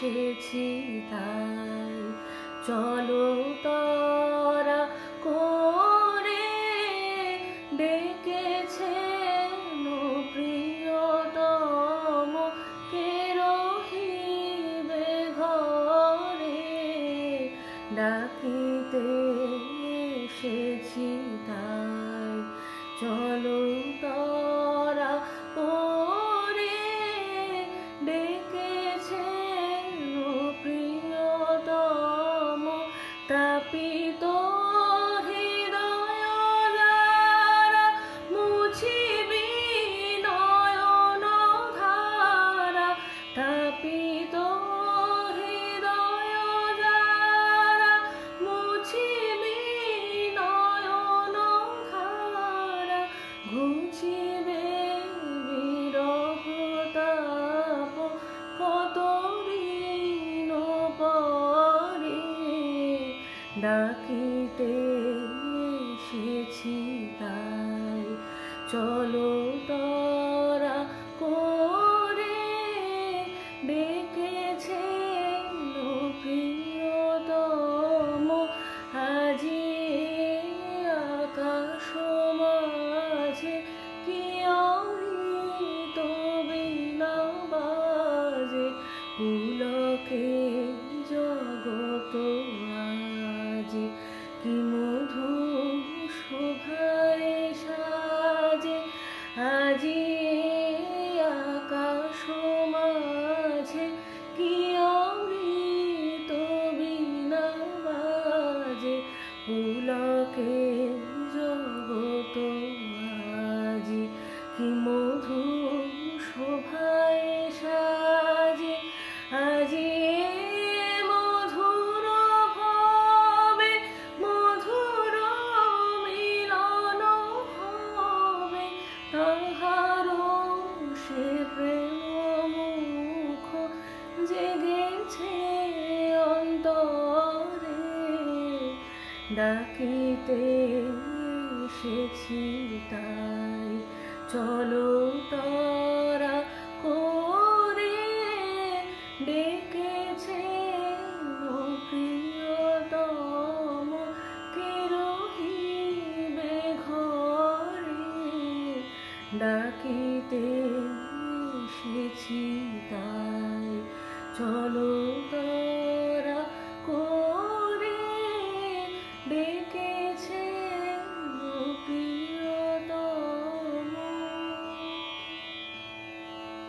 এসেছি তাই চলো তরা করে ডেকেছেন প্রিয়তম কে রহিবে ঘরে ডাকিতে এসেছি তাই চলো তরা করে ডেকেছেন প্রিয়তম তাপিত হৃদয় যারা মুছিবি নয়ন ধারা তাপিত হৃদয় যারা মুছিবি নয়ন ধারা ঘুচিবে বিরহ তাপ কত দিন পরে ডাকিতে এসেছি তাই চলো তরা করে ডেকেছেন প্রিয়তম আজি আকাশ মাঝে কি অমৃত বীণা বাজে পুলকে জগত আজি কি মধু শোভায় সাজে আজি আকাশ মাঝে কি অমৃত বীণা বাজে পুলকে জগত আজি কি মধু শোভায় সাজে আজি মধুর ভবে মধুর মিলন হবে তাহার সে প্রেম মুখ জেগেছে অন্তরে ডাকিতে এসেছি তাই চলো তরা করে ডেকেছেন প্রিয়তম কে রহিবে ঘরে ডাকিতে এসেছি তাই চলো তরা করে ডেকে